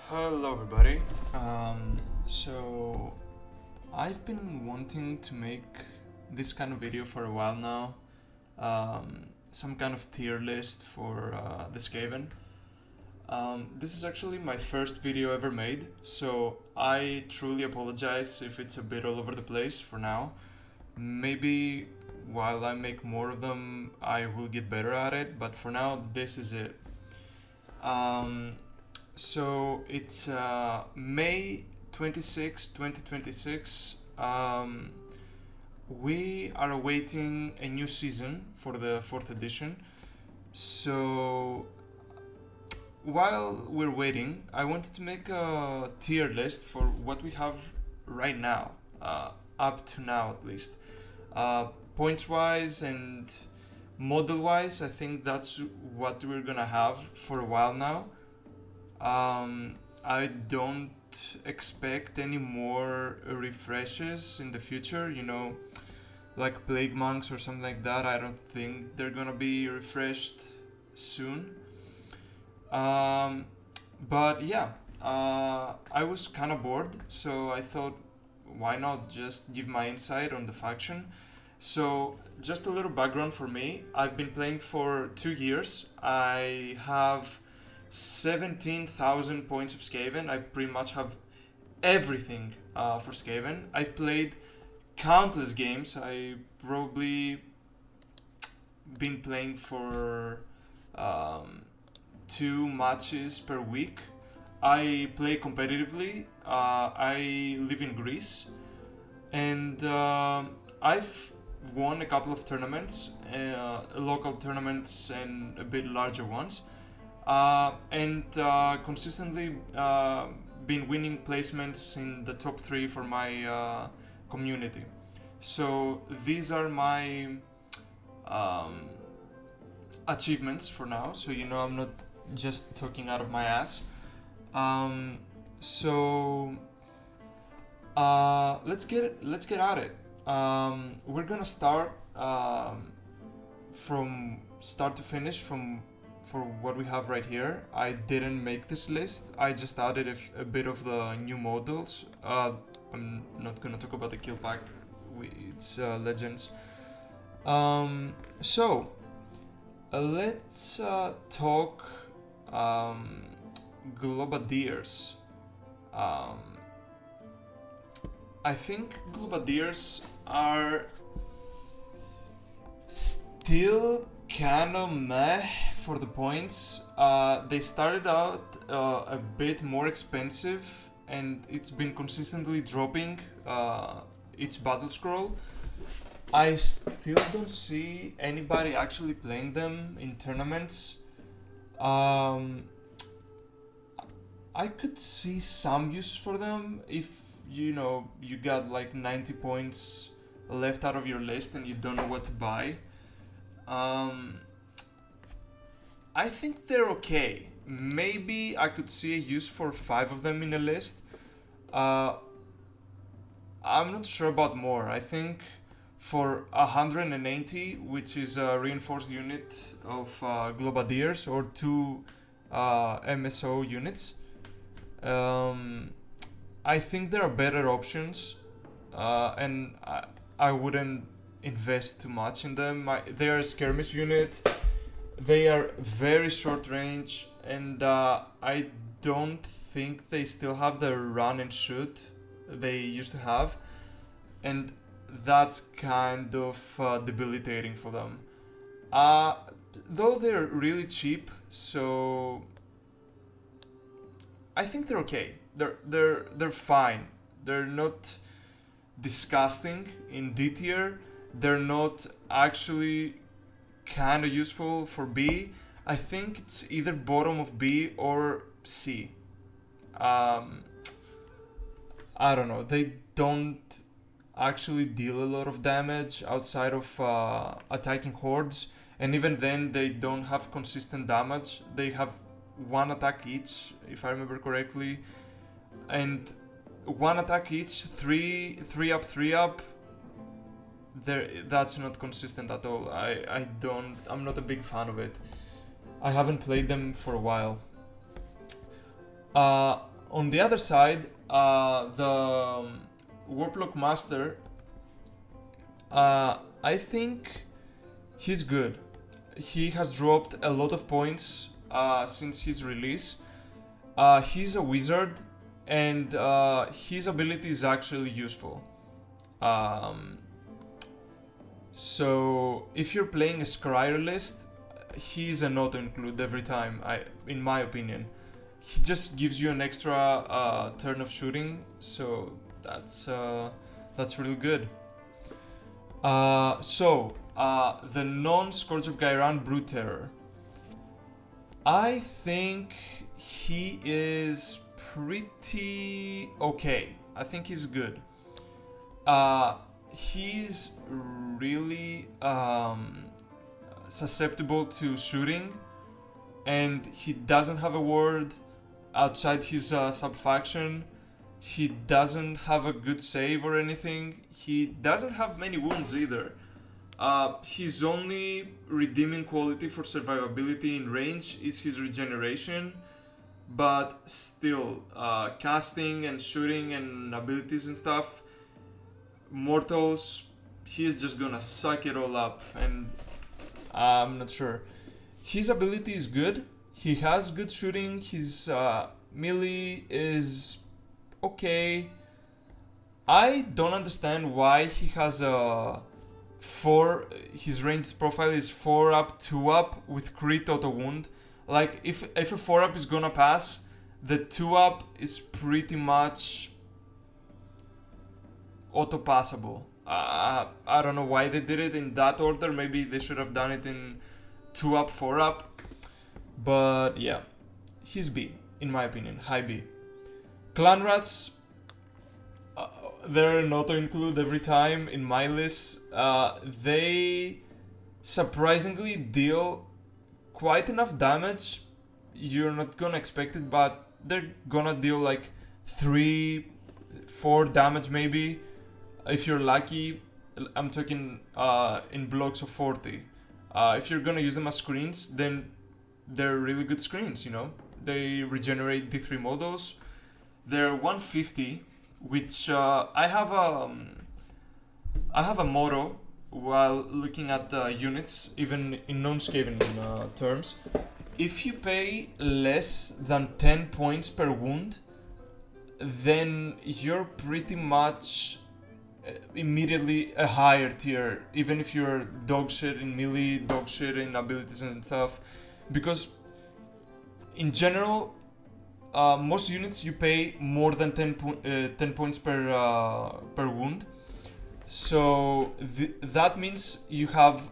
Hello, everybody. So I've been wanting to make this kind of video for a while now. Some kind of tier list for the Skaven. This is actually my first video ever made, so I truly apologize if it's a bit all over the place for now. Maybe while I make more of them, I will get better at it, but for now, this is it. Um, so it's May 26, 2026. We are awaiting a new season for the 4th edition. So while we're waiting, I wanted to make a tier list for what we have right now, up to now at least. Uh, Points wise and model wise, I think that's what we're gonna have for a while now. I don't expect any more refreshes in the future, like Plague Monks or something like that. I don't think they're gonna be refreshed soon. Um, but yeah, I was kind of bored, so I thought, why not just give my insight on the faction? So, just a little background for me. I've been playing for 2 years. I have 17,000 points of Skaven. I pretty much have everything for Skaven. I've played countless games. I probably been playing for um, 2 matches per week. I play competitively. I live in Greece, and I've won a couple of tournaments, local tournaments and a bit larger ones, and consistently been winning placements in the top three for my community. So these are my um, achievements for now. So I'm not just talking out of my ass. Um, so let's get at it. We're gonna start from start to finish from for what we have right here. I didn't make this list. I just added a bit of the new models. I'm not gonna talk about the kill pack. It's legends. So let's talk um, Globadiers. Um, I think Globadiers are still kind of meh for the points. They started out a bit more expensive, and it's been consistently dropping each battle scroll. I still don't see anybody actually playing them in tournaments. Um, I could see some use for them if you got like 90 points left out of your list and you don't know what to buy. Um, I think they're okay. Maybe I could see a use for 5 of them in a list. Uh, I'm not sure about more. I think for 180, which is a reinforced unit of Globadiers or two MSO units, um, I think there are better options, and I wouldn't invest too much in them. They are a skirmish unit. They are very short range, and I don't think they still have the run and shoot they used to have, and that's kind of debilitating for them. Uh, though they're really cheap, so I think they're okay. They're fine. They're not disgusting in D tier. They're not actually kind of useful for B. I think it's either bottom of B or C. Um, I don't know. They don't actually deal a lot of damage outside of attacking hordes, and even then, they don't have consistent damage. They have one attack each, if I remember correctly, and one attack each, three up, three up. That's not consistent at all. I'm not a big fan of it. I haven't played them for a while. On the other side, the Warplock Master, I think he's good. He has dropped a lot of points since his release. He's a wizard, and his ability is actually useful. Um, so if you're playing a Scryer list, he's an auto include every time. In my opinion, he just gives you an extra turn of shooting, so that's really good. The non-Scourge of Gairan Brute Terror. I think he is pretty okay. I think he's good. He's really susceptible to shooting, and he doesn't have a ward outside his sub-faction. He doesn't have a good save or anything. He doesn't have many wounds either. His only redeeming quality for survivability in range is his regeneration, but still, casting and shooting and abilities and stuff, mortals, he's just gonna suck it all up, and I'm not sure. His ability is good. He has good shooting. His melee is okay. I don't understand why he has a 4. His ranged profile is 4 up, 2 up with crit auto wound. Like if a 4 up is gonna pass, the 2 up is pretty much auto passable. I don't know why they did it in that order. Maybe they should have done it in 2 up, 4 up. But yeah, he's B in my opinion, high B. Clan Rats, they're an auto include every time in my list. They surprisingly deal quite enough damage. You're not gonna expect it, but they're gonna deal like 3-4 damage maybe if you're lucky. I'm talking in blocks of 40. If you're gonna use them as screens, then they're really good screens, you know. They regenerate D3 models. They're 150, which I have a motto while looking at units, even in non-Skaven terms. If you pay less than 10 points per wound, then you're pretty much immediately a higher tier, even if you're dog shit in melee, dog shit in abilities and stuff. Because in general, most units you pay more than 10 points per wound. So that means you have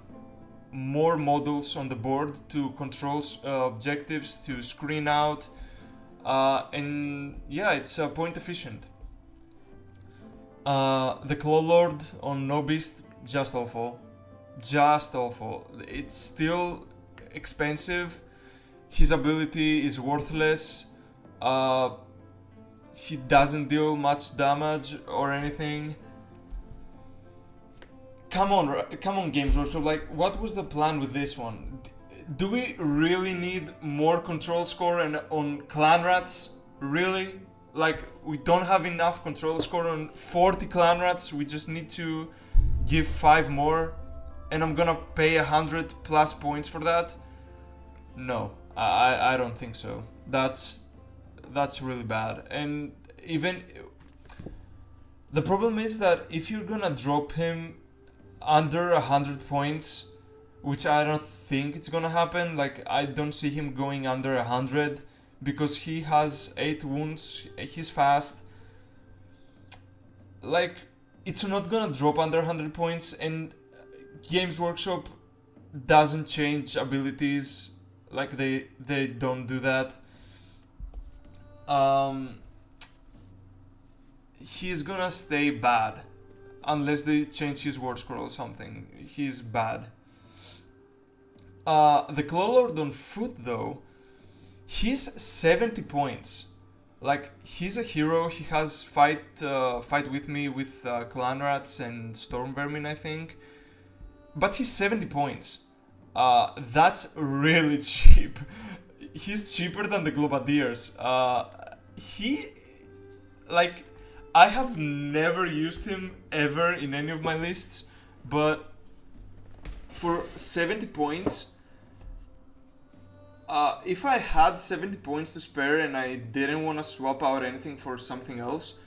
more models on the board to control objectives, to screen out, and yeah, it's point efficient. The Claw Lord on No Beast, just awful. Just awful. It's still expensive. His ability is worthless. He doesn't deal much damage or anything. Come on, Games Workshop. Like, what was the plan with this one? Do we really need more control score on Clan Rats? Really? Like, we don't have enough control score on 40 Clan Rats. We just need to give 5 more, and I'm gonna pay 100 plus points for that? No, I don't think so. That's really bad. And even the problem is that if you're gonna drop him under 100 points, which I don't think it's gonna happen, like I don't see him going under 100 because he has 8 wounds, he's fast. Like, it's not gonna drop under 100 points, and Games Workshop doesn't change abilities. Like, they don't do that. He's gonna stay bad unless they change his word scroll or something. He's bad. The Clawlord on foot though, he's 70 points. Like, he's a hero. He has fight with me with Clan Rats and Storm Vermin, I think. But he's 70 points. That's really cheap. He's cheaper than the Globadiers. He like, I have never used him ever in any of my lists, but for 70 points, if I had 70 points to spare and I didn't want to swap out anything for something else,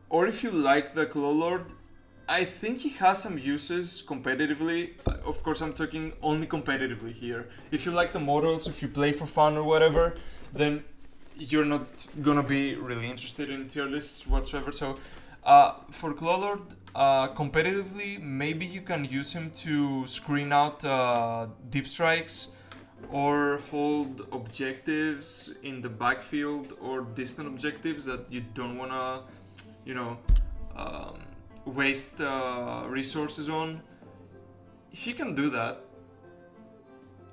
or if you like the Claw Lord, I think he has some uses competitively. Of course, I'm talking only competitively here. If you like the models, if you play for fun or whatever, then you're not gonna be really interested in tier lists whatsoever. So, for Claw Lord, competitively, maybe you can use him to screen out deep strikes or hold objectives in the backfield or distant objectives that you don't wanna, you know, um, waste resources on. He can do that.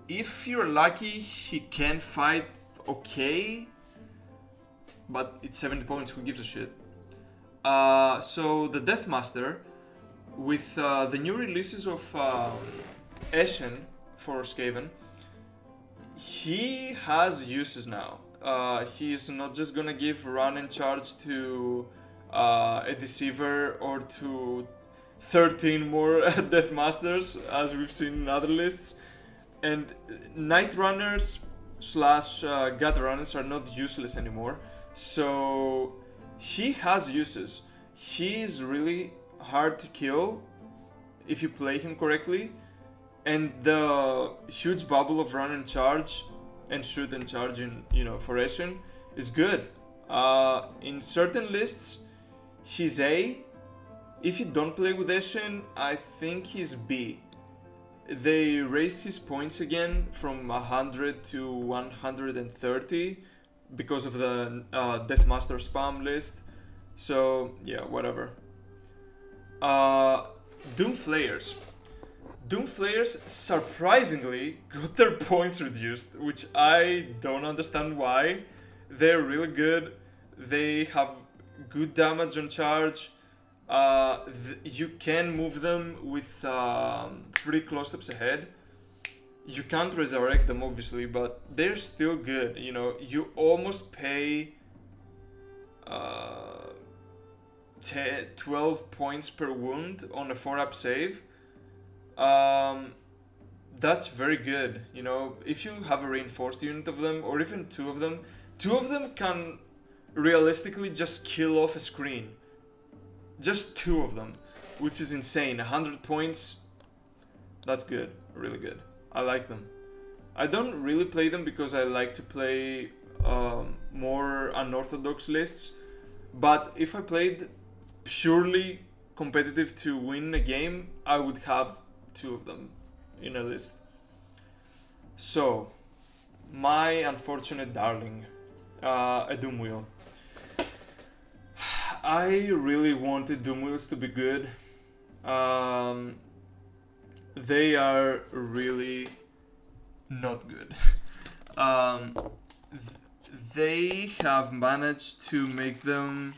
If you're lucky, he can fight okay, but it's 70 points, who gives a shit? So the Deathmaster, with the new releases of Eshin for Skaven, he has uses now. He's not just gonna give run and charge to a Deceiver or to 13 more Deathmasters, as we've seen in other lists. And Night Runners slash Gut Runners are not useless anymore. So he has uses. He is really hard to kill if you play him correctly. And the huge bubble of run and charge and shoot and charge in, for Eshin is good. In certain lists, he's A. If you don't play with Eshin, I think he's B. They raised his points again from 100 to 130 because of the Deathmaster spam list. So, yeah, whatever. Doom Flayers. Doom Flayers surprisingly got their points reduced, which I don't understand why. They're really good. They have good damage on charge. You can move them with 3 claw steps ahead. You can't resurrect them obviously, but they're still good. You almost pay 12 points per wound on a 4-up save. That's very good. If you have a reinforced unit of them, or even two of them can realistically just kill off a screen. Just 2 of them, which is insane. 100 points, that's good, really good. I like them. I don't really play them because I like to play more unorthodox lists, but if I played purely competitive to win a game, I would have 2 of them in a list. So, my unfortunate darling, a Doom Wheel. I really wanted Doom Wheels to be good. They are really not good. They have managed to make them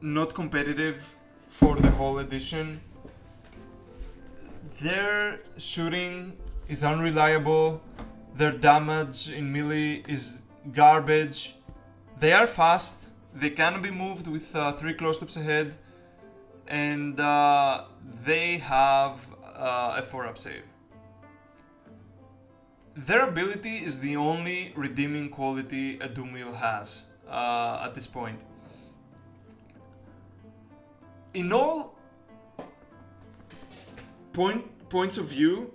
not competitive for the whole edition. Their shooting is unreliable. Their damage in melee is garbage. They are fast. They can be moved with 3 claw steps ahead. And they have a 4-up save. Their ability is the only redeeming quality a Doom Wheel has at this point. In all points of view,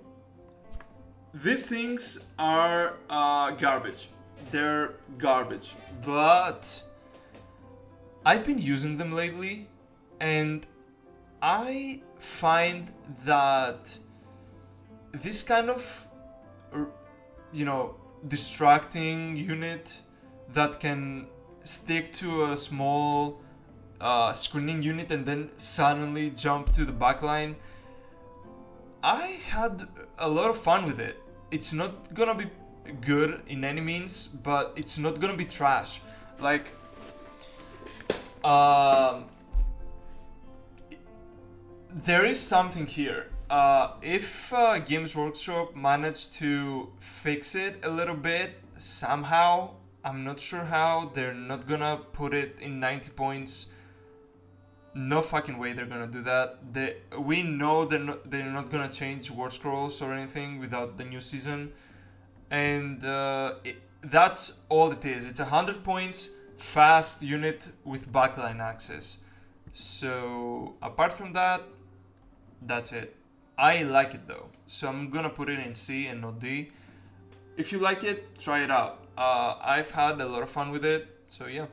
these things are garbage. They're garbage. But I've been using them lately, and I find that this kind of, distracting unit that can stick to a small screening unit and then suddenly jump to the backline, I had a lot of fun with it. It's not gonna be good in any means, but it's not gonna be trash. Like, there is something here. If Games Workshop managed to fix it a little bit somehow, I'm not sure how. They're not gonna put it in 90 points. No fucking way they're gonna do that. We know they're not gonna change War Scrolls or anything without the new season, and that's all it is. It's 100 points, fast unit with backline access. So apart from that, that's it. I like it though, so I'm gonna put it in C and not D. If you like it, try it out. I've had a lot of fun with it, so yeah.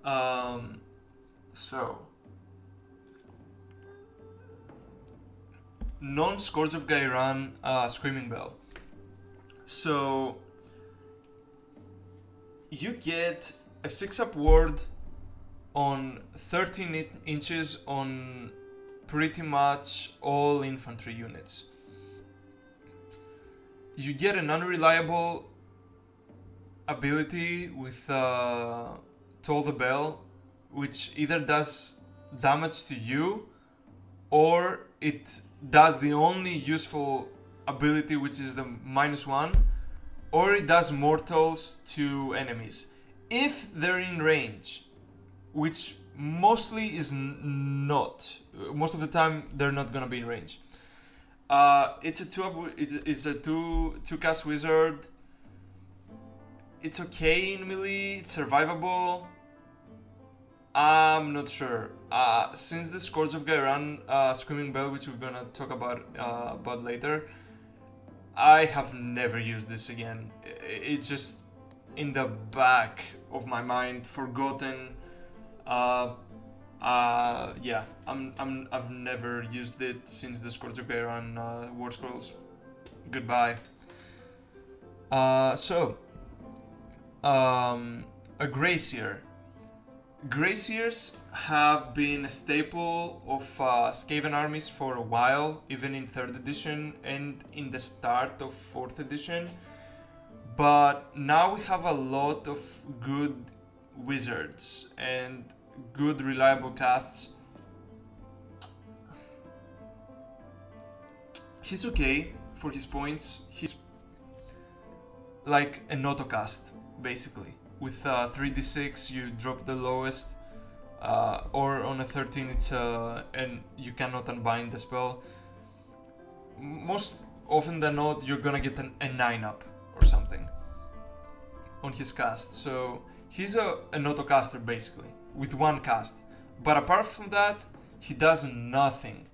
Um, so non-Scourge of Gairan Screaming Bell. So you get a 6-up ward on 13 inches on pretty much all infantry units. You get an unreliable ability with Toll the Bell, which either does damage to you or it does the only useful ability, which is the -1, or it does mortals to enemies if they're in range, which mostly is not. Most of the time, they're not gonna be in range. It's a two cast wizard. It's okay in melee. It's survivable. I'm not sure. Since the Scourge of Gairan Screaming Bell, which we're gonna talk about later, I have never used this again. It's just in the back of my mind, forgotten. Yeah, I've never used it since the Scourge of Gairan War Scrolls. Goodbye. A Gracier. Graciers have been a staple of Skaven armies for a while, even in 3rd edition and in the start of 4th edition. But now we have a lot of good wizards and good reliable casts. He's okay for his points. He's like an auto cast, basically. With 3d6 you drop the lowest, or on a 13 it's and you cannot unbind the spell. Most often than not you're gonna get a 9-up or something on his cast. So he's an auto caster basically, with one cast. But apart from that, he does nothing.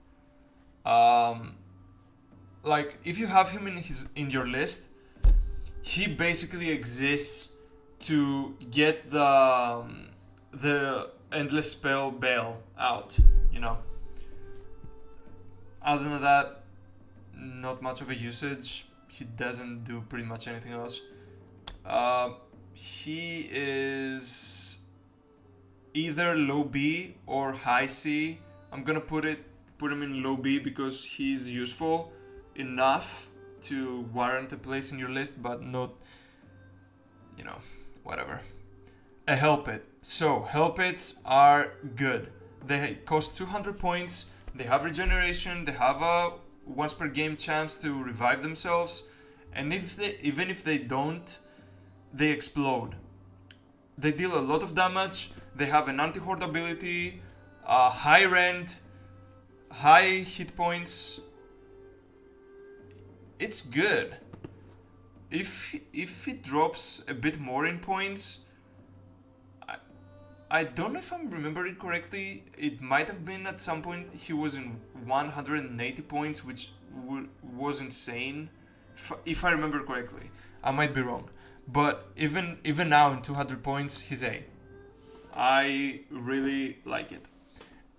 Like if you have him in your list, he basically exists to get the endless spell Bell out, you know. Other than that, not much of a usage. He doesn't do pretty much anything else. He is either low B or high C. I'm gonna put him in low B because he's useful enough to warrant a place in your list, but not, you know, whatever. A Hell Pit. So, Hell Pits are good. They cost 200 points, they have regeneration, they have a once per game chance to revive themselves, and even if they don't, they explode. They deal a lot of damage, they have an anti-horde ability, high rend, high hit points. It's good. If it drops a bit more in points, I don't know if I'm remembering correctly. It might have been at some point he was in 180 points, which was insane. If I remember correctly, I might be wrong. But even now in 200 points, he's A. I really like it,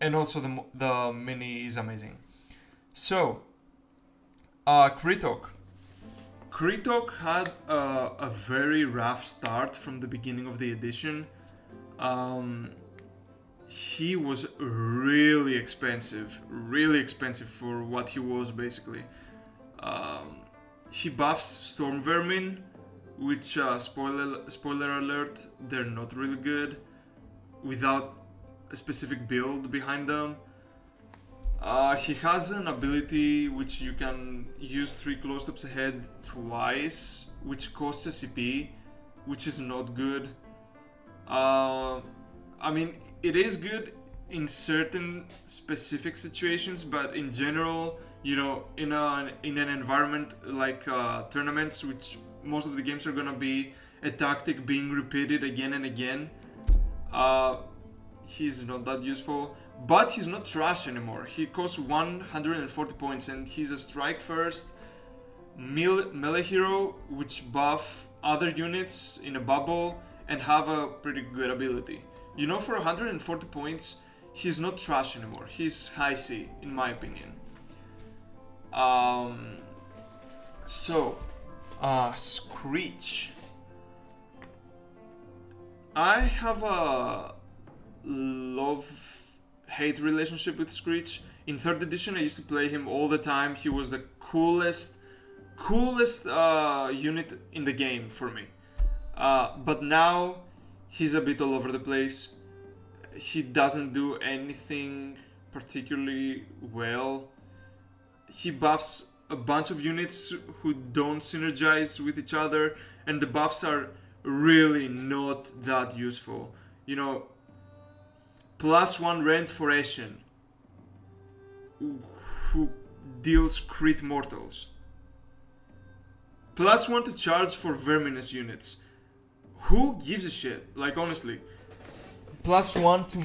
and also the mini is amazing. So, Kritok. Kritok had a very rough start from the beginning of the edition. He was really expensive for what he was basically. He buffs Storm Vermin, which spoiler alert, they're not really good without a specific build behind them. He has an ability which you can use 3 close steps ahead twice, which costs a CP. which is not good. I mean, it is good in certain specific situations, but in general, you know, in an environment like tournaments, which most of the games are gonna be a tactic being repeated again and again, uh, he's not that useful. But he's not trash anymore. He costs 140 points, and he's a strike first melee hero, which buff other units in a bubble and have a pretty good ability. You know, for 140 points, he's not trash anymore. He's high C, in my opinion. Um, Screech. I have a love-hate relationship with Screech. In 3rd edition, I used to play him all the time. He was the coolest unit in the game for me. But now he's a bit all over the place. He doesn't do anything particularly well. He buffs a bunch of units who don't synergize with each other, and the buffs are really not that useful. You know, +1 rend for Eshin, who deals crit mortals. +1 to charge for Verminous units. Who gives a shit? Like, honestly. +1 to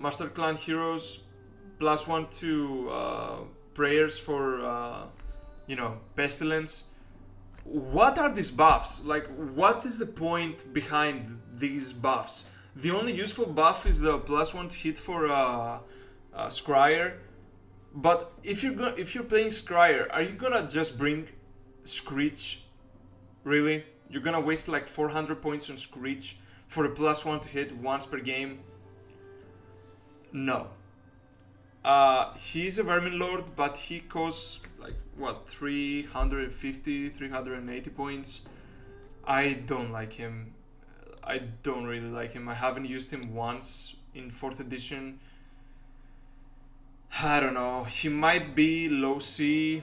master clan heroes. +1 to prayers for pestilence. What are these buffs? Like, what is the point behind these buffs? The only useful buff is the +1 to hit for Scryer. But if you're playing Scryer, are you gonna just bring Screech? Really? You're gonna waste like 400 points on Screech for a +1 to hit once per game? No. He's a Vermin Lord, but he costs like what, 350, 380 points. I don't like him. I don't really like him. I haven't used him once in 4th edition. I don't know. He might be low C.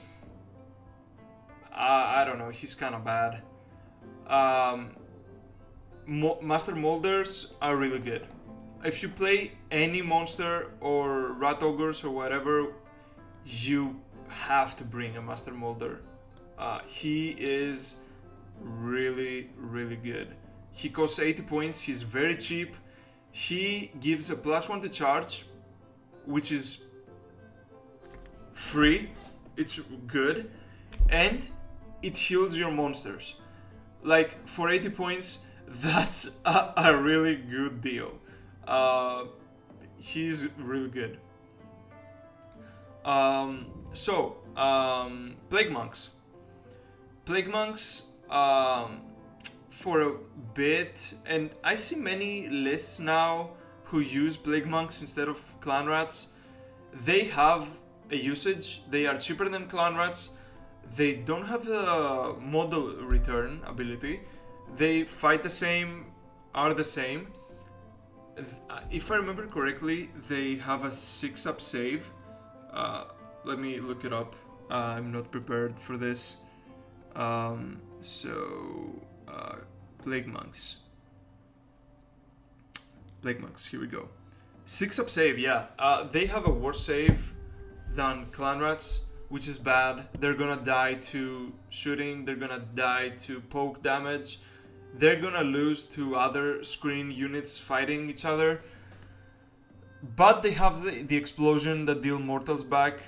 I don't know. He's kind of bad. Master Molders are really good. If you play any monster or rat ogres or whatever, you have to bring a Master Molder. He is really, really good. He costs 80 points. He's very cheap. He gives a +1 to charge, which is free. It's good. And it heals your monsters. Like, for 80 points, that's a really good deal. He's really good. Plague Monks. Plague Monks, for a bit, and I see many lists now who use Plague Monks instead of Clan Rats. They have a usage, they are cheaper than Clan Rats, they don't have the model return ability, they fight the same, are the same. If I remember correctly, they have a 6-up save. Let me look it up. I'm not prepared for this. Plague Monks. Plague Monks, here we go. 6-up save, yeah. They have a worse save than Clan Rats, which is bad. They're gonna die to shooting, they're gonna die to poke damage. They're gonna lose to other screen units fighting each other. But they have the explosion that deal mortals back.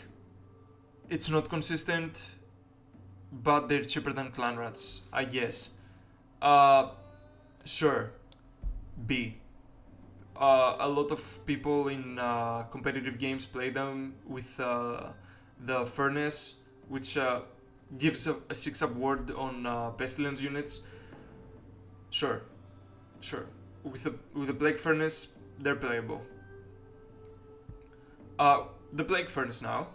It's not consistent, but they're cheaper than Clan Rats, I guess. Sure. B. A lot of people in competitive games play them with the Furnace, which gives a 6-up ward on Pestilence units. Sure. With the Plague Furnace, they're playable. The Plague Furnace now.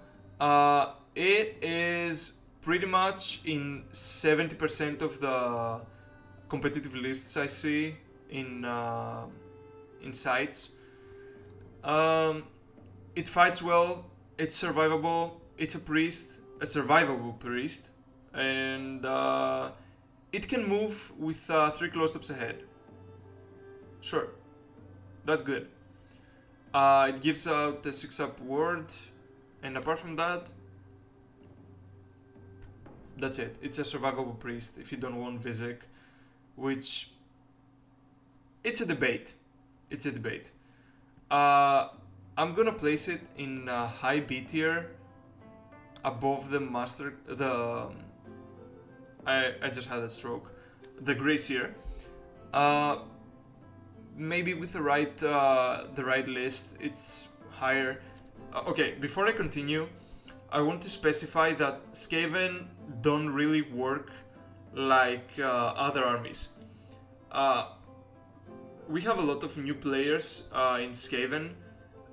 It is pretty much in 70% of the competitive lists I see in sites. It fights well, it's survivable, it's a survivable priest, and it can move with 3 close steps ahead. Sure, that's good. It gives out the 6-up ward, and apart from that, that's it. It's a survivable priest if you don't want Vizek, which it's a debate. It's a debate. I'm gonna place it in high B tier, above the master. I just had a stroke. The Gracier. Maybe with the right list, it's higher. Okay, before I continue, I want to specify that Skaven don't really work like other armies. We have a lot of new players in Skaven,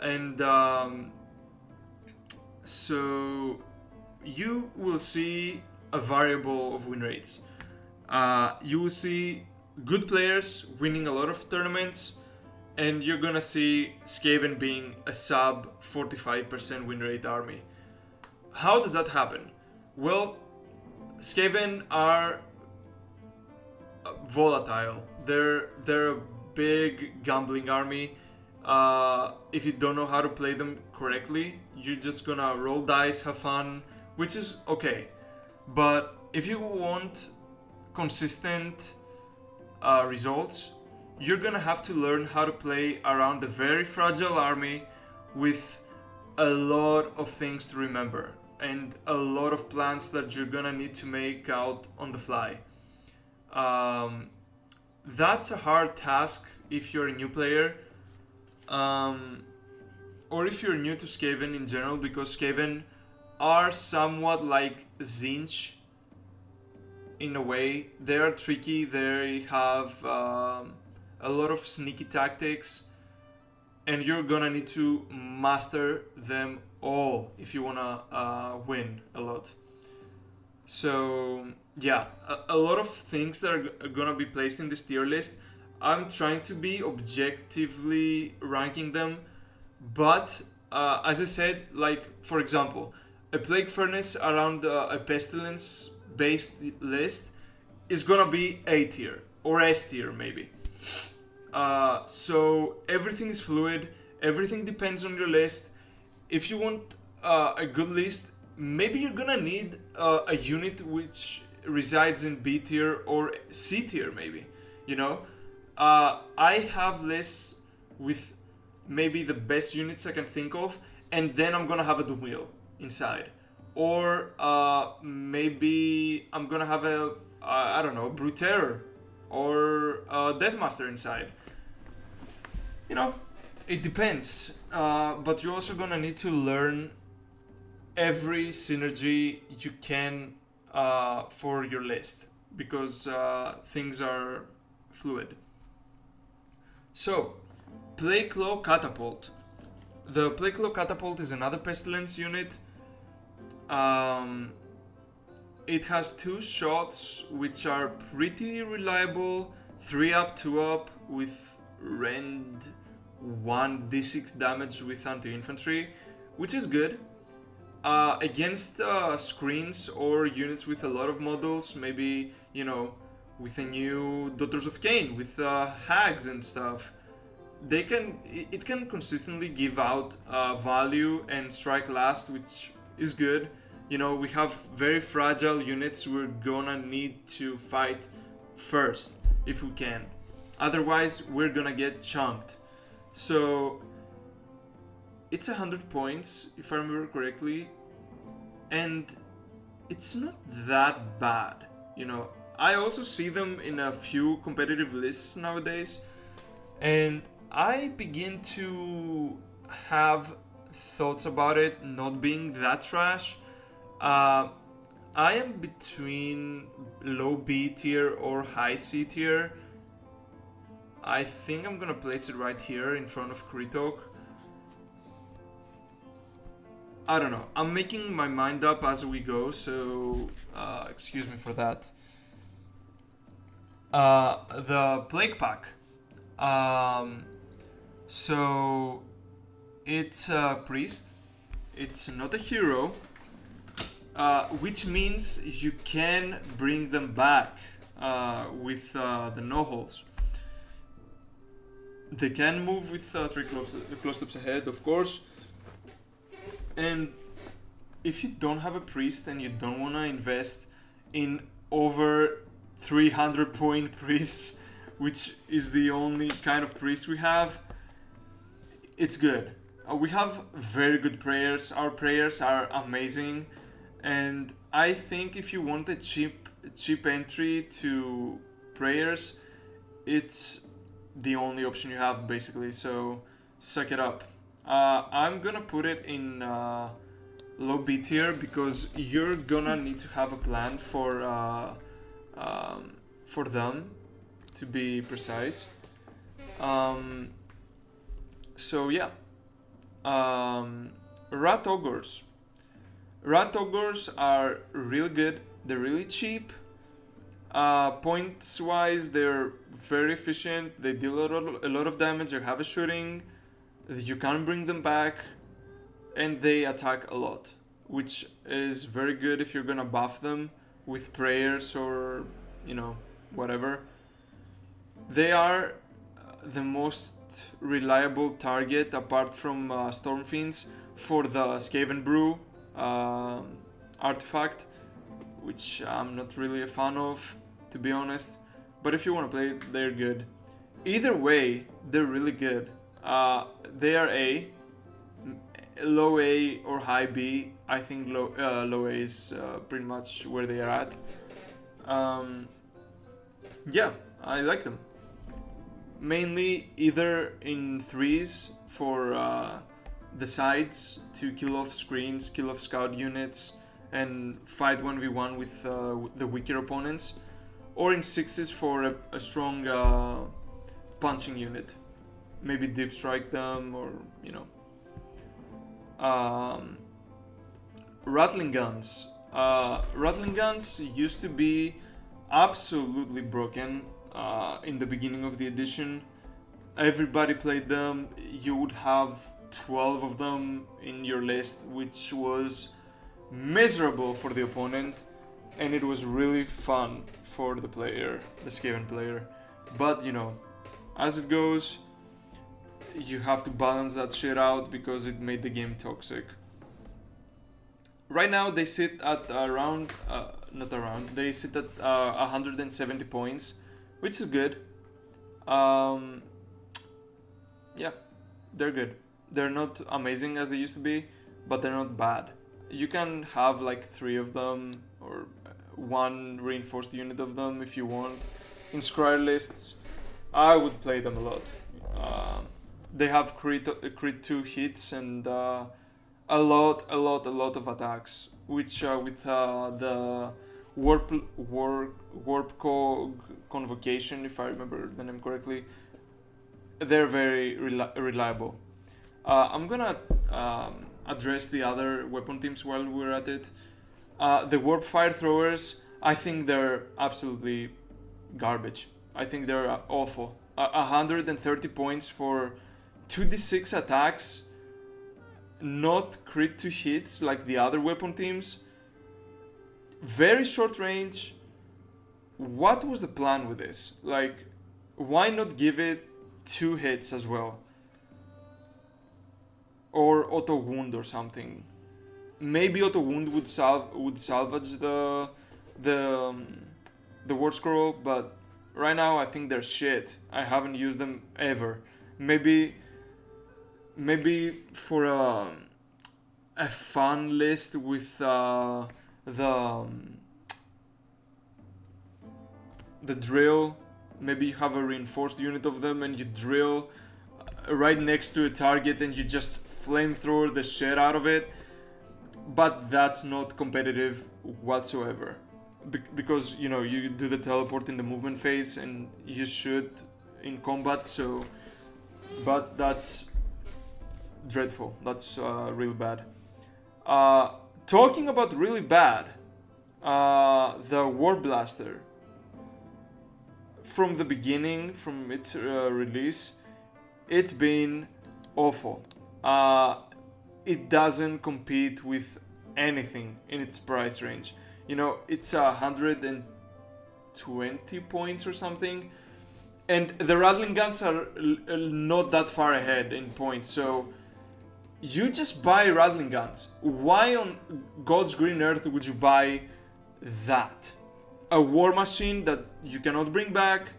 and so you will see a variable of win rates. You will see good players winning a lot of tournaments, and you're gonna see Skaven being a sub 45% win rate army. How does that happen? Well, Skaven are volatile. They're a big gambling army. If you don't know how to play them correctly, you're just gonna roll dice, have fun, which is okay. But if you want consistent results, you're gonna have to learn how to play around a very fragile army with a lot of things to remember and a lot of plans that you're gonna need to make out on the fly. That's a hard task if you're a new player, or if you're new to Skaven in general, because Skaven are somewhat like Zinch in a way. They are tricky, they have a lot of sneaky tactics, and you're gonna need to master them all if you wanna win a lot. So yeah, a lot of things that are gonna be placed in this tier list. I'm trying to be objectively ranking them, but as I said, like for example, a Plague Furnace around a Pestilence based list is gonna be A tier or S tier maybe. So everything is fluid, everything depends on your list. If you want a good list, maybe you're gonna need a unit which resides in B tier or C tier maybe, you know. I have lists with maybe the best units I can think of, and then I'm gonna have a Doom Wheel inside. Or maybe I'm gonna have I don't know, Brute Terror or Deathmaster inside. You know, it depends. But you're also gonna need to learn every synergy you can for your list, because things are fluid. So, Plague-Claw Catapult. The Plague-Claw Catapult is another Pestilence unit. It has 2 shots which are pretty reliable, 3 up, 2 up with rend 1d6 damage with anti-infantry, which is good. Against screens or units with a lot of models, maybe, you know, with a new Daughters of Cain, with hags and stuff, it can consistently give out value and strike last, which is good. You know, we have very fragile units we're gonna need to fight first if we can. Otherwise, we're gonna get chunked. So it's 100 points, if I remember correctly, and it's not that bad. You know, I also see them in a few competitive lists nowadays, and I begin to have thoughts about it not being that trash. I am between low B tier or high C tier. I think I'm gonna place it right here in front of Kritok. I don't know. I'm making my mind up as we go, so excuse me for that. The Plague Pack. So it's a priest. It's not a hero, which means you can bring them back. with the no holes. They can move with three close steps ahead, of course. And if you don't have a priest and you don't want to invest in over 300 point priests, which is the only kind of priest we have, it's good. We have very good prayers. Our prayers are amazing, and I think if you want a cheap entry to prayers, it's the only option you have basically. So suck it up. I'm gonna put it in low B tier because you're gonna need to have a plan for them, to be precise. Um, so yeah, rat ogres. Rat ogres are really good. They're really cheap. Points wise, they're very efficient. They deal a lot of damage. They have a shooting. You can bring them back, and they attack a lot, which is very good if you're gonna buff them with prayers or whatever. They are the most reliable target apart from Stormfiends for the Skaven Brew artifact, which I'm not really a fan of, to be honest. But if you want to play it, they're good. Either way, they're really good. They are low A or high B. I think low A is pretty much where they are at. Yeah, I like them. Mainly either in threes for the sides to kill off screens, kill off scout units, and fight 1v1 with the weaker opponents, or in sixes for a strong punching unit. Maybe deep strike them, or rattling guns. Rattling guns used to be absolutely broken in the beginning of the edition. Everybody played them. You would have 12 of them in your list, which was miserable for the opponent, and it was really fun for the player, the Skaven player. But as it goes, you have to balance that shit out because it made the game toxic. Right now they sit at around, they sit at 170 points, which is good. Yeah, they're good. They're not amazing as they used to be, but they're not bad. You can have like 3 of them or one reinforced unit of them if you want. In scry lists, I would play them a lot. They have crit 2 hits and a lot of attacks, which with the warp convocation, if I remember the name correctly, they're very reliable. I'm gonna address the other weapon teams while we're at it. The warp fire throwers, I think they're absolutely garbage. I think they're awful. 130 points for 2d6 attacks, not crit to hits like the other weapon teams. Very short range. What was the plan with this? Like, why not give it 2 hits as well? Or auto wound or something. Maybe auto wound would salvage the word scroll, but right now I think they're shit. I haven't used them ever. Maybe for a fun list with the drill. Maybe you have a reinforced unit of them and you drill right next to a target and you just flamethrower the shit out of it. But that's not competitive whatsoever. Because you do the teleport in the movement phase and you shoot in combat. So, but that's dreadful. That's real bad. Talking about really bad, the War Blaster. From the beginning, from its release, it's been awful. It doesn't compete with anything in its price range. It's 120 20 points or something. And the Rattling Guns are not that far ahead in points, so you just buy Rattling Guns. Why on God's green earth would you buy that? A war machine that you cannot bring back,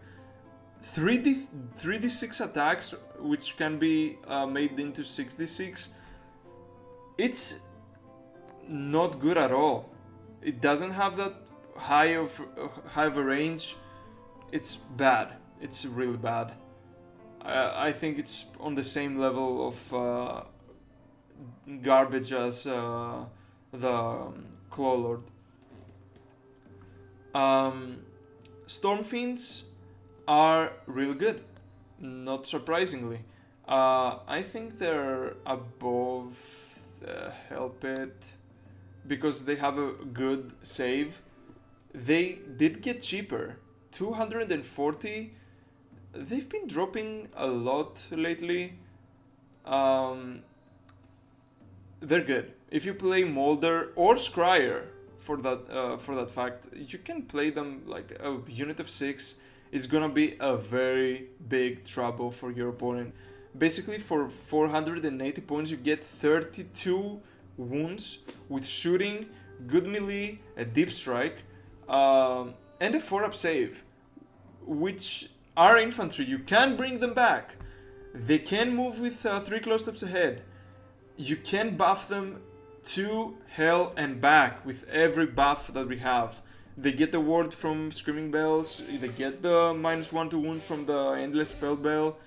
3d6 attacks, which can be made into 6d6. It's not good at all. It doesn't have that high of a range. It's bad. It's really bad. I think it's on the same level of garbage as the Claw Lord. Stormfiends are really good, not surprisingly. I think they're above the Hell Pit because they have a good save. They did get cheaper, 240. They've been dropping a lot lately. They're good. If you play Molder or Scryer, for that fact, you can play them like a unit of 6. It's gonna be a very big trouble for your opponent. Basically, for 480 points, you get 32 wounds with shooting, good melee, a deep strike, and a 4-up save, which are infantry. You can bring them back. They can move with 3 close steps ahead. You can buff them to hell and back with every buff that we have. They get the ward from Screaming Bells. They get the -1 to wound from the Endless Spell Bell.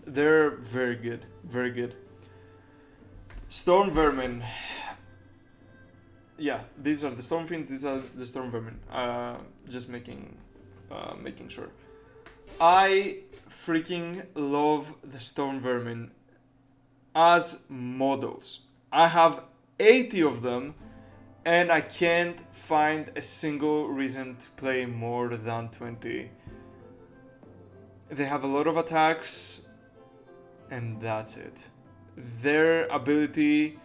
They're very good. Very good. Storm Vermin. Yeah, these are the Stormfiends. These are the Storm Vermin. Just making sure. I freaking love the Storm Vermin as models. I have 80 of them, and I can't find a single reason to play more than 20. They have a lot of attacks, and that's it. Their ability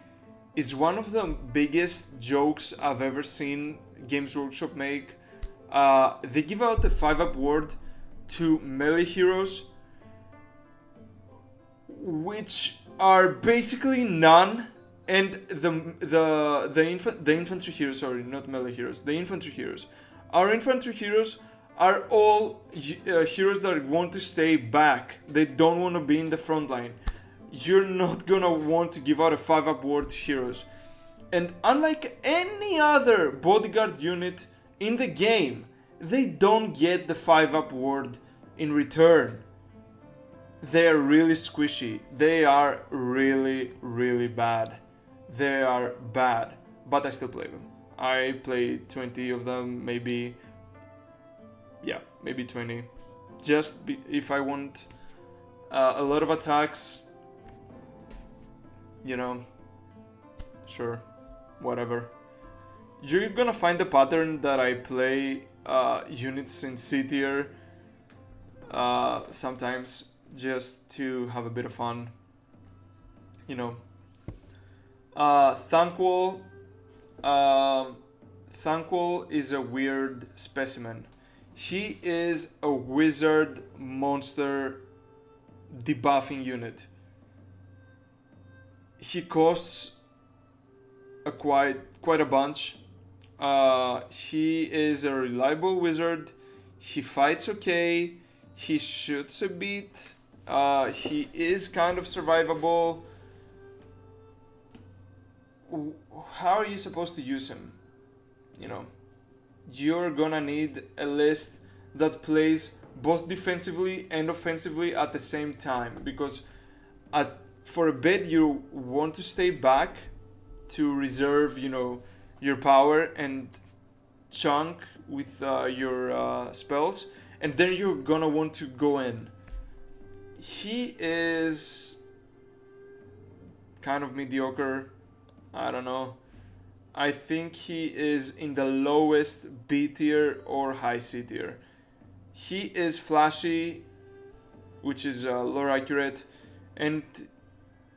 is one of the biggest jokes I've ever seen Games Workshop make. They give out a 5-up ward to melee heroes, which are basically none, and the infantry heroes, sorry, not melee heroes, the infantry heroes. Our infantry heroes are all heroes that want to stay back. They don't want to be in the front line. You're not gonna want to give out a 5-up ward to heroes. And unlike any other bodyguard unit in the game, they don't get the 5-up ward in return. They are really squishy. They are really, really bad. They are bad, but I still play them. I play 20 of them, maybe 20. If I want a lot of attacks, sure, whatever. You're gonna find the pattern that I play units in C tier sometimes, just to have a bit of fun. Thankwall. Thankwall is a weird specimen. He is a wizard monster debuffing unit. He costs quite a bunch. He is a reliable wizard. He fights okay. He shoots a bit. He is kind of survivable. How are you supposed to use him? You're gonna need a list that plays both defensively and offensively at the same time, because for a bit you want to stay back to reserve, your power and chunk with your spells, and then you're gonna want to go in. He is kind of mediocre. I don't know. I think he is in the lowest B tier or high C tier. He is flashy, which is lore accurate, and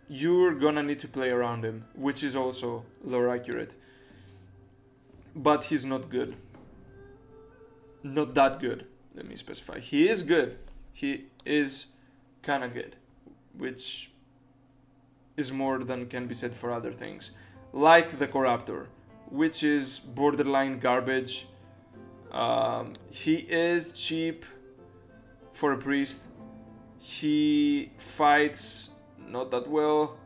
you're gonna need to play around him, which is also lore accurate. But he's not good. not that good. Let me specify. He is good. He is kind of good, which is more than can be said for other things, like the Corruptor, which is borderline garbage. He is cheap for a priest. He fights not that well.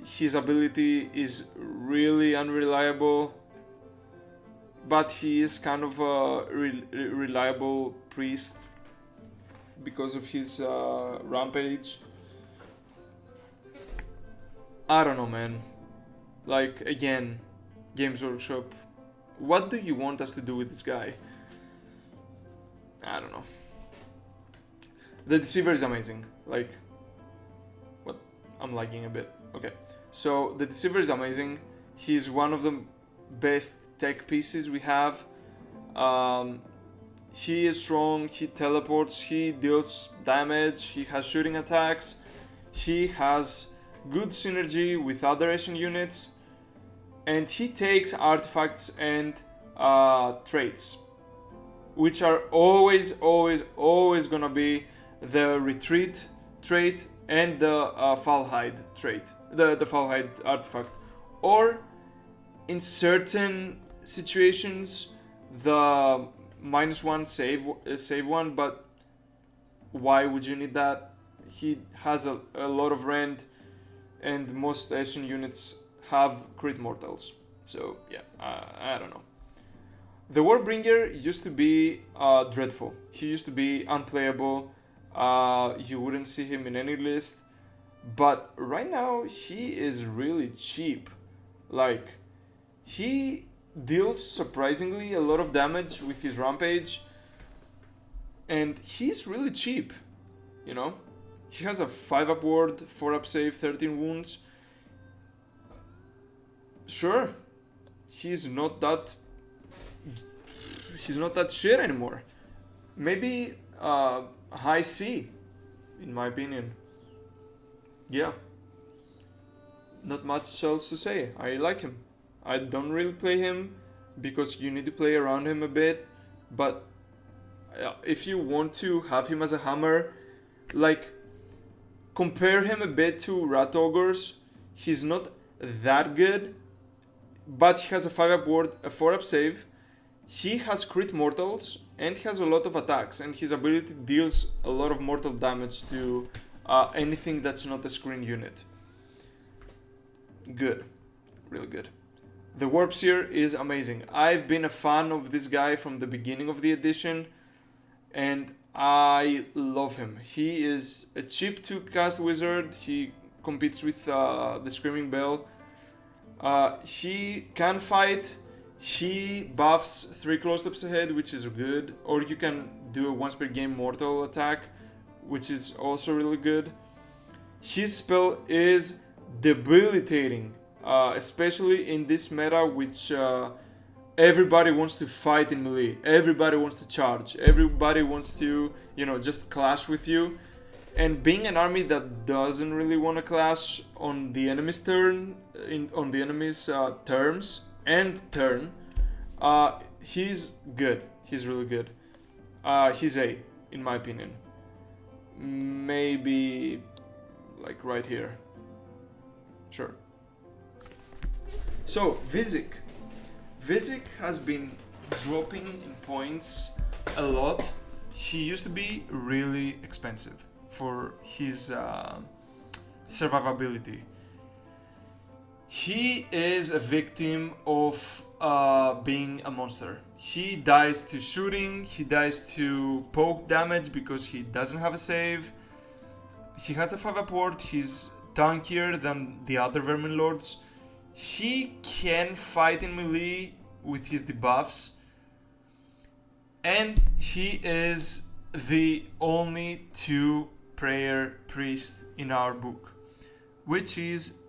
His ability is really unreliable, but he is kind of a reliable priest because of his rampage. I don't know, man. Like, again, Games Workshop, what do you want us to do with this guy? I don't know. The Deceiver is amazing. Like, what? I'm lagging a bit. Okay. So, the Deceiver is amazing. He's one of the best tech pieces we have. He is strong, he teleports, he deals damage, he has shooting attacks, he has good synergy with other Eshin units, and he takes artifacts and traits, which are always gonna be the retreat trait and the Falhide trait, the Falhide artifact, or in certain situations the -1 save one, but why would you need that? He has a lot of rend, and most Eshin units have crit mortals. So yeah, I don't know. The Warbringer used to be dreadful. He used to be unplayable. You wouldn't see him in any list. But right now, he is really cheap. Like, he deals surprisingly a lot of damage with his rampage. And he's really cheap, you know? He has a 5-up ward, 4-up save, 13 wounds. Sure, he's not that shit anymore. Maybe high C, in my opinion. Yeah. Not much else to say. I like him. I don't really play him because you need to play around him a bit. But if you want to have him as a hammer, like, compare him a bit to Rat Ogres. He's not that good, but he has a 5-up ward, a 4-up save. He has crit mortals, and he has a lot of attacks, and his ability deals a lot of mortal damage to anything that's not a screen unit. Good. Really good. The Warp Seer is amazing. I've been a fan of this guy from the beginning of the edition, and I love him. He is a cheap to cast wizard. He competes with the Screaming Bell. He can fight. He buffs 3 close steps ahead, which is good. Or you can do a once per game mortal attack, which is also really good. His spell is debilitating, especially in this meta, which everybody wants to fight in melee. Everybody wants to charge. Everybody wants to, just clash with you. And being an army that doesn't really want to clash on the enemy's turn, on the enemy's terms and turn, he's good. He's really good. He's A, in my opinion. Maybe like right here. Sure. So, Vizik. Vizik has been dropping in points a lot. He used to be really expensive for his survivability. He is a victim of being a monster. He dies to shooting, he dies to poke damage because he doesn't have a save. He has a 5-up ward, he's tankier than the other Vermin Lords. He can fight in melee with his debuffs. And he is the only 2-prayer priest in our book, which is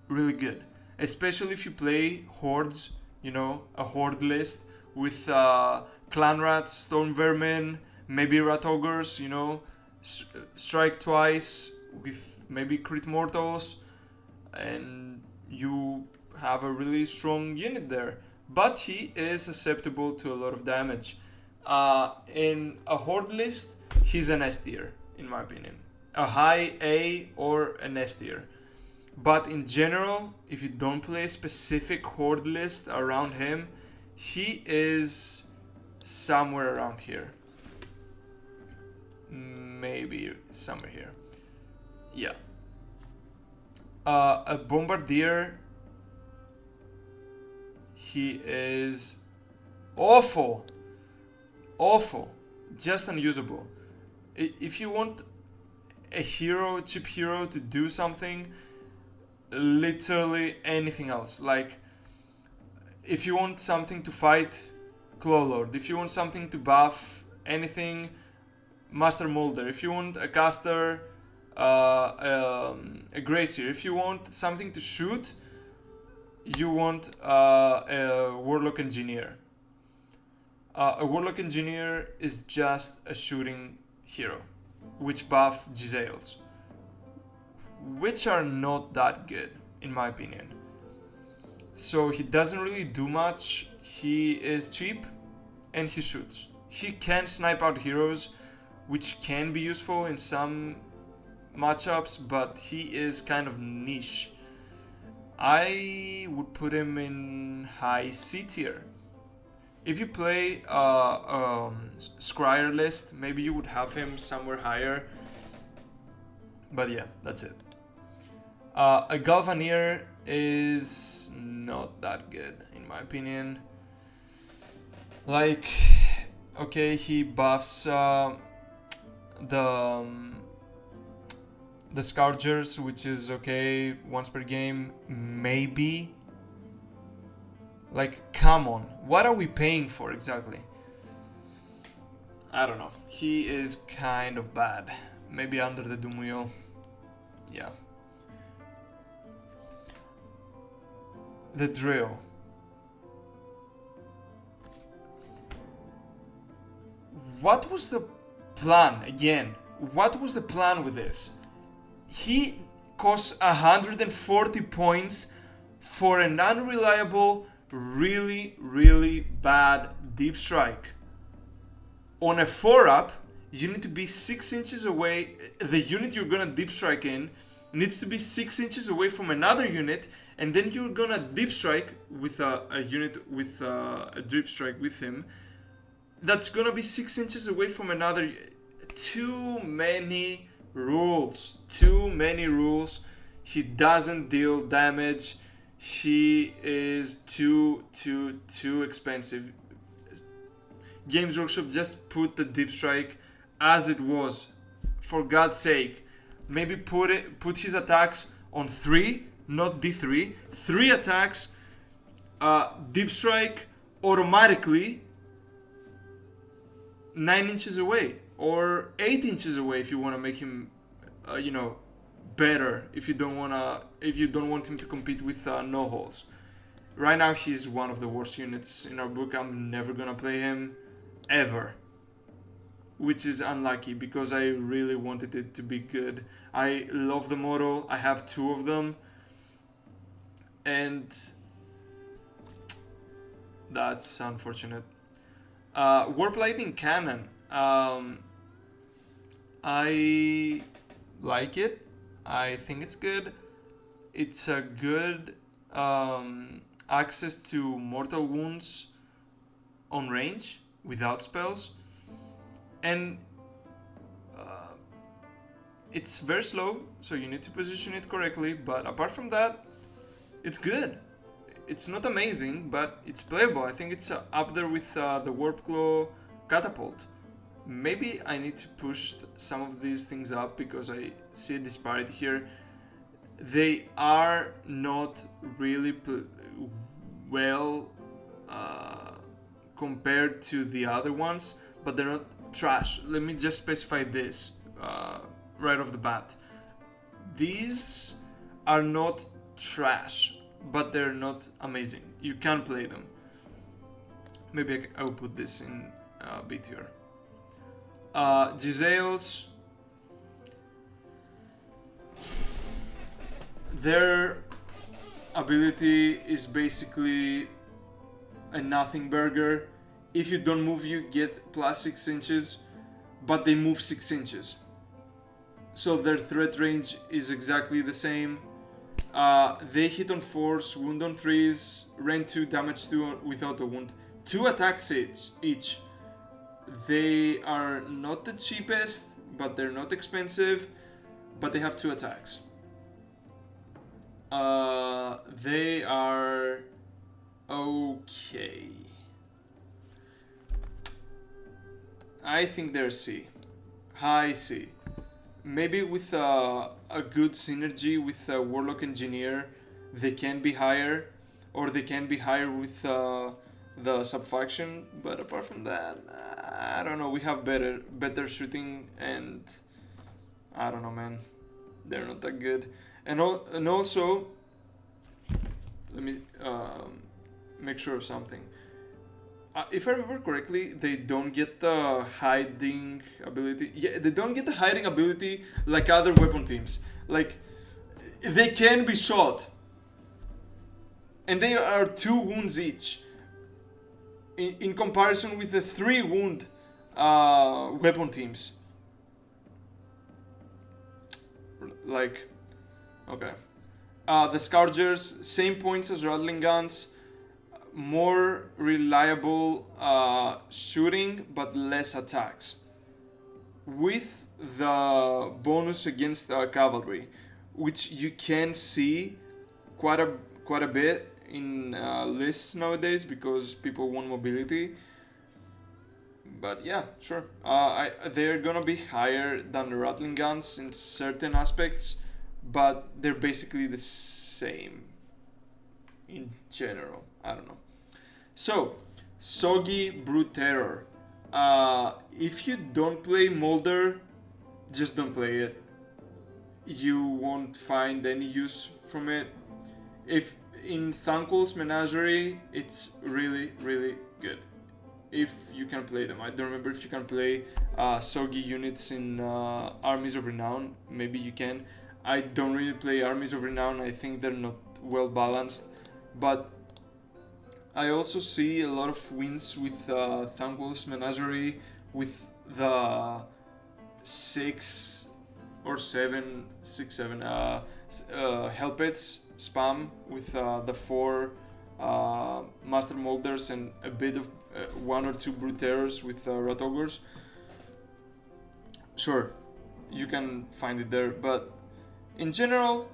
really good. Especially if you play hordes, a horde list with clan rats, storm vermin, maybe rat ogres, strike twice with maybe crit mortals, and you have a really strong unit there. But he is susceptible to a lot of damage. In a horde list, he's an S tier, in my opinion. A high A or an S tier. But in general, if you don't play a specific horde list around him, he is somewhere around here. Maybe somewhere here. Yeah. A bombardier, he is awful. Awful. Just unusable. If you want a hero, cheap hero, to do something, literally anything else. Like, if you want something to fight, Clawlord. If you want something to buff anything, Master Molder. If you want a caster, a Gracier. If you want something to shoot, you want a Warlock Engineer. A Warlock Engineer is just a shooting hero, which buff Giselles, which are not that good, in my opinion. So he doesn't really do much. He is cheap, and he shoots. He can snipe out heroes, which can be useful in some matchups, but he is kind of niche. I would put him in high C tier. If you play Scryer list, maybe you would have him somewhere higher. But yeah, that's it. A Galvanier is not that good, in my opinion. Like, okay, he buffs the Scourgers, which is okay once per game, maybe. Like, come on, what are we paying for exactly? I don't know. He is kind of bad. Maybe under the Doom Wheel. Yeah. The Drill. What was the plan again? What was the plan with this? He costs 140 points for an unreliable, really, really bad deep strike. On a 4-up, you need to be 6 inches away. The unit you're gonna deep strike in needs to be 6 inches away from another unit, and then you're gonna deep strike with a unit with a deep strike with him. That's gonna be 6 inches away from another. Too many rules. Too many rules. He doesn't deal damage. He is too expensive. Games Workshop just put the deep strike as it was. For God's sake, maybe put his attacks on 3, not D3. 3 attacks, deep strike automatically 9 inches away or 8 inches away if you want to make him, better. If you don't want him to compete with no holes. Right now he's one of the worst units in our book. I'm never gonna play him ever, which is unlucky because I really wanted it to be good. I love the model. I have 2 of them, and that's unfortunate. Warp Lightning Cannon. I like it. I think it's good. It's a good access to mortal wounds on range without spells, and it's very slow, so you need to position it correctly, but apart from that, it's good. It's not amazing, but it's playable. I think it's up there with the Warp Claw Catapult. Maybe I need to push some of these things up because I see a disparity here. They are not really well compared to the other ones, but they're not trash. Let me just specify this right off the bat. These are not trash, but they're not amazing. You can play them. Maybe I'll put this in B tier. Giselles, their ability is basically a nothing burger. if you don't move, you get plus 6 inches, but they move 6 inches. So their threat range is exactly the same. They hit on 4s, wound on 3s, rank 2, damage 2 without a wound. 2 attacks each. They are not the cheapest, but they're not expensive, but they have 2 attacks. They are okay. I think they're C. High C. Maybe with a good synergy with a Warlock Engineer, they can be higher, or they can be higher with the subfaction. But apart from that, I don't know. We have better shooting, and I don't know, man. They're not that good. And also, let me make sure of something. If I remember correctly, they don't get the hiding ability. Yeah, they don't get the hiding ability like other weapon teams. Like, they can be shot. And they are 2 wounds each. In comparison with the 3 wound weapon teams. Like, okay. The Scourgers, same points as Rattling Guns. More reliable shooting, but less attacks. With the bonus against cavalry, which you can see quite a bit in lists nowadays because people want mobility. But yeah, sure. They're gonna be higher than the Rattling Guns in certain aspects, but they're basically the same in general. I don't know. So, Soggy Brute Terror. If you don't play Molder, just don't play it. You won't find any use from it. If in Thanquol's Menagerie, it's really, really good. If you can play them. I don't remember if you can play Soggy units in Armies of Renown. Maybe you can. I don't really play Armies of Renown. I think they're not well balanced. But I also see a lot of wins with Thanquol's Menagerie with the 6 or 7, 6, 7 Hellpets spam with the 4 Master Molders and a bit of 1 or 2 Brute Terrors with Rat Ogres. Sure, you can find it there, but in general,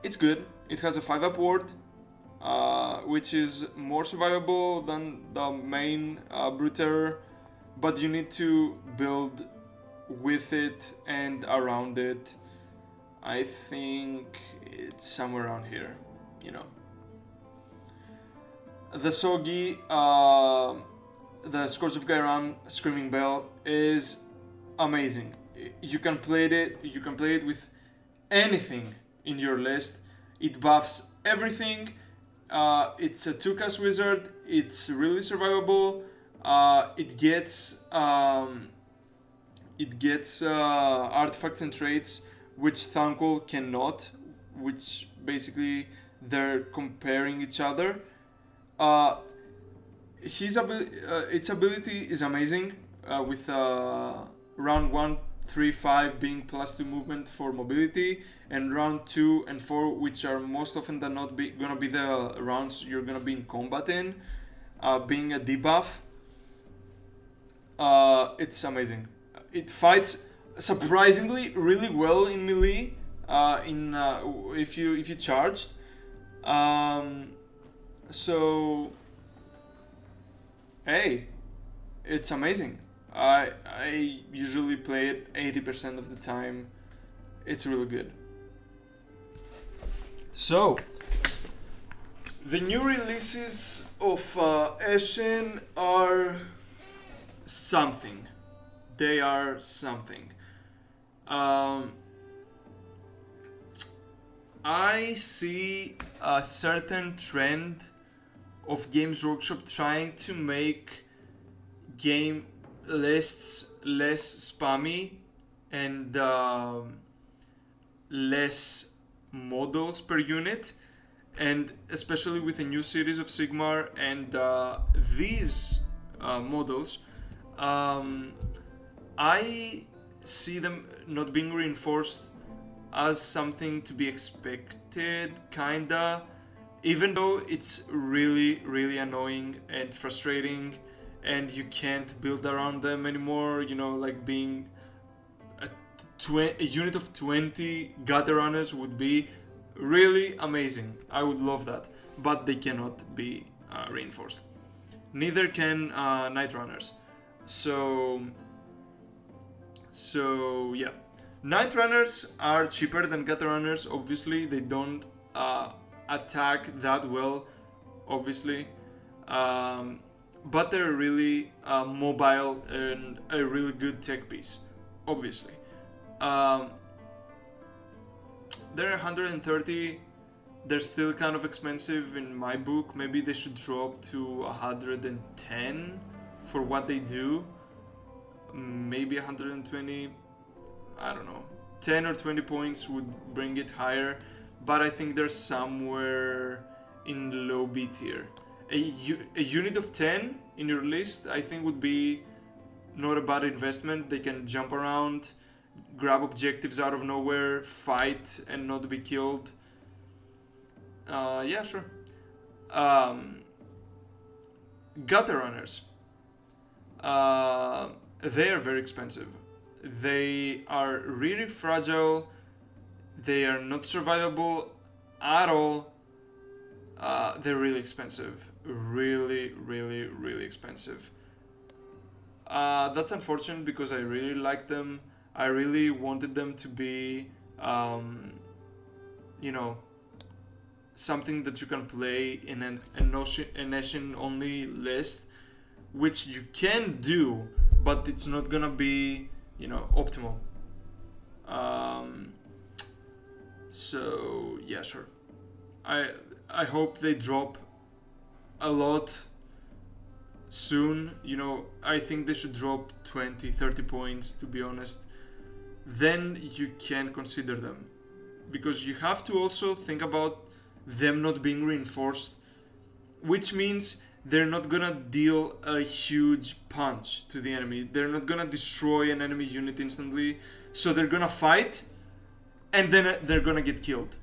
it's good. It has a 5-up ward, which is more survivable than the main Brute Terror, but you need to build with it and around it. I think it's somewhere around here, you know. The Soggy, the Scourge of Gairan Screaming Bell is amazing. You can play it with anything in your list. It buffs everything. It's a 2-cast wizard. It's really survivable. It gets artifacts and traits which Thanquol cannot, which basically they're comparing each other. Its ability is amazing, with round 1, 3, 5 being +2 movement for mobility, and round 2 and 4, which are most often than not gonna be the rounds you're gonna be in combat in, being a debuff. It's amazing. It fights surprisingly really well in melee. If you charged. So, hey, it's amazing. I usually play it 80% of the time. It's really good. So, the new releases of Eshin are something. They are something. I see a certain trend of Games Workshop trying to make game lists less spammy and less models per unit, And especially with the new series of Sigmar and these models, um, I see them not being reinforced as something to be expected, kinda. Even though it's really, really annoying and frustrating, and you can't build around them anymore, you know, like being a unit of 20 gutter runners would be really amazing. I would love that, but they cannot be reinforced. Neither can night runners. So, yeah, night runners are cheaper than gutter runners. Obviously, they don't attack that well. Obviously, but they're really mobile and a really good tech piece. Obviously. Um, they're 130. They're still kind of expensive in my book. Maybe they should drop to 110 for what they do. Maybe 120. I don't know. 10 or 20 points would bring it higher, but I think they're somewhere in low B tier. A unit of 10 in your list, I think, would be not a bad investment. They can jump around, grab objectives out of nowhere, fight and not be killed. Yeah, sure. Um, Gutter runners. They are very expensive. They are really fragile. They are not survivable at all. They're really expensive. Really, really, really expensive. That's unfortunate because I really like them. I really wanted them to be, you know, something that you can play in an Eshin only list, which you can do, but it's not gonna be, you know, optimal. So yeah, sure. I hope they drop a lot soon. You know, I think they should drop 20, 30 points, to be honest. Then you can consider them, because you have to also think about them not being reinforced, which means they're not gonna deal a huge punch to the enemy. They're not gonna destroy an enemy unit instantly, so they're gonna fight and then they're gonna get killed,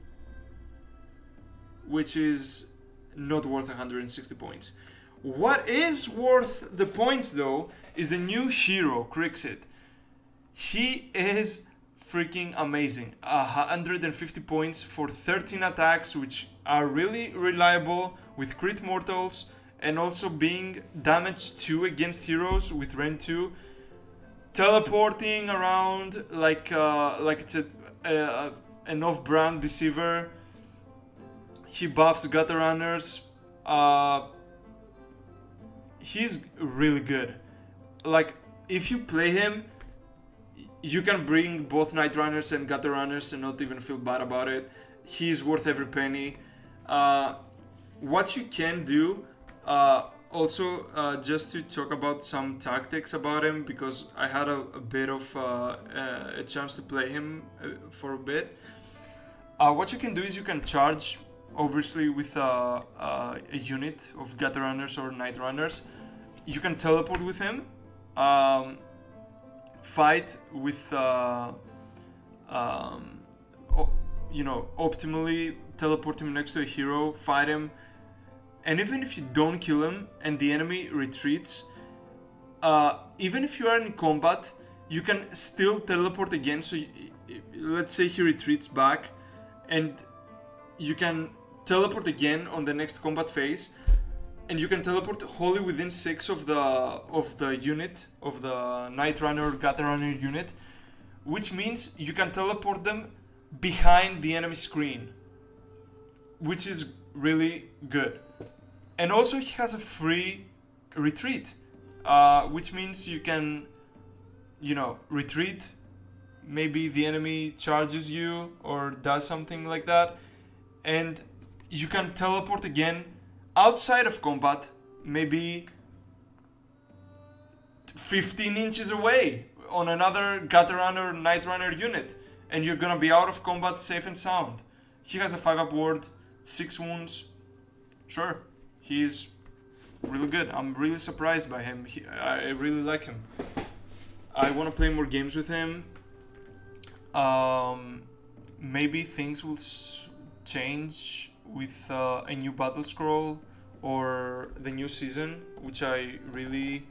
which is not worth 160 points. What is worth the points though is the new hero, Crixit. He is freaking amazing. 150 points for 13 attacks, which are really reliable with crit mortals, and also being damage 2 against heroes with Ren 2. Teleporting around like it's an off-brand deceiver. He buffs gutter runners. He's really good. Like, if you play him, you can bring both night runners and gutter runners and not even feel bad about it. He's worth every penny. What you can do, just to talk about some tactics about him, because I had a bit of a chance to play him for a bit. What you can do is you can charge, obviously, with a unit of gutter runners or night runners. You can teleport with him. Fight with optimally teleport him next to a hero, fight him, and even if you don't kill him and the enemy retreats, even if you are in combat, you can still teleport again. So let's say he retreats back, and you can teleport again on the next combat phase, and you can teleport wholly within 6 of the unit, of the Night Runner or Gutter Runner unit, which means you can teleport them behind the enemy screen, which is really good. And also he has a free retreat, which means you can, retreat. Maybe the enemy charges you or does something like that, and you can teleport again outside of combat, maybe 15 inches away on another Gutter Runner, Night Runner unit, and you're gonna be out of combat safe and sound. He has a 5-up ward, 6 wounds. Sure, he's really good. I'm really surprised by him. I really like him. I want to play more games with him. Maybe things will change with a new battle scroll or the new season, which I really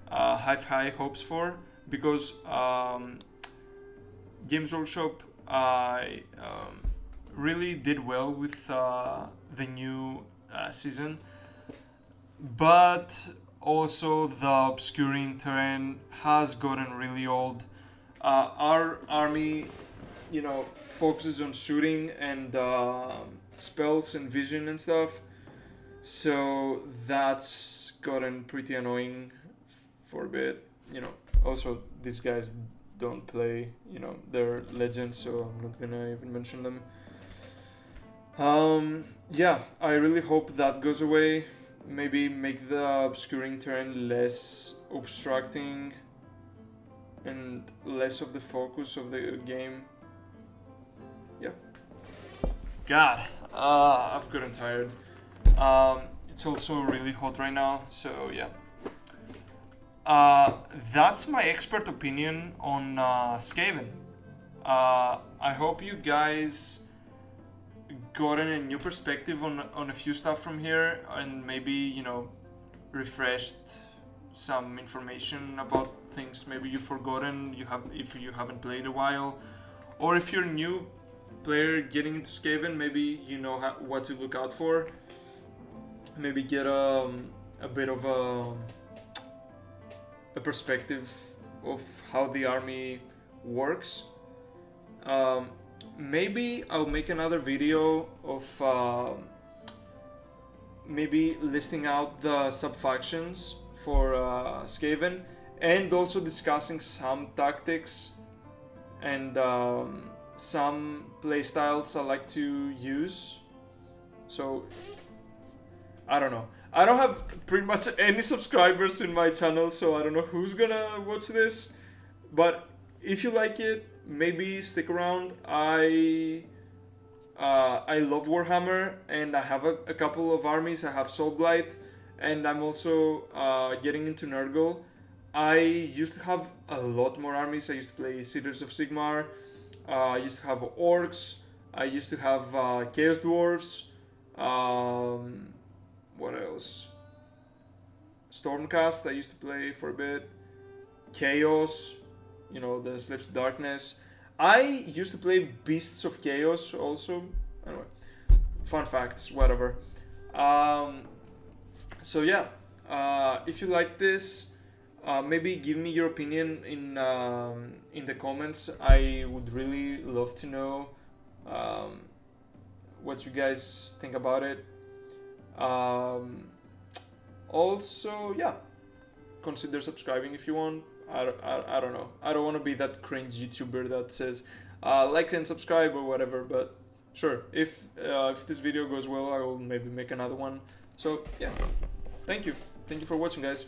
have high hopes for, because Games Workshop really did well with the new season, but also the obscuring terrain has gotten really old. Our army, focuses on shooting and spells and vision and stuff, so that's gotten pretty annoying for a bit. Also these guys don't play. They're legends, so I'm not gonna even mention them. Yeah, I really hope that goes away. Maybe make the obscuring terrain less obstructing and less of the focus of the game. Yeah. God, I've gotten tired. It's also really hot right now, so yeah. That's my expert opinion on Skaven. I hope you guys gotten a new perspective on a few stuff from here, and maybe refreshed some information about things maybe you've forgotten if you haven't played a while, or if you're a new player getting into Skaven, maybe you know what to look out for. Maybe get a bit of a perspective of how the army works. Maybe I'll make another video of maybe listing out the sub-factions for Skaven, and also discussing some tactics and some playstyles I like to use. So, I don't know. I don't have pretty much any subscribers in my channel, so I don't know who's gonna watch this. But if you like it, maybe stick around. I love Warhammer, and I have a couple of armies. I have Soulblight, and I'm also getting into Nurgle. I used to have a lot more armies. I used to play Cedars of Sigmar. I used to have Orcs. I used to have Chaos Dwarves. What else? Stormcast I used to play for a bit. Chaos, the Slaves to Darkness. I used to play Beasts of Chaos also. Anyway, fun facts, whatever. So yeah, if you like this, maybe give me your opinion in the comments. I would really love to know what you guys think about it. Also, yeah, consider subscribing if you want. I don't know. I don't want to be that cringe YouTuber that says like and subscribe or whatever, but sure, if this video goes well, I will maybe make another one. So yeah, thank you for watching, guys.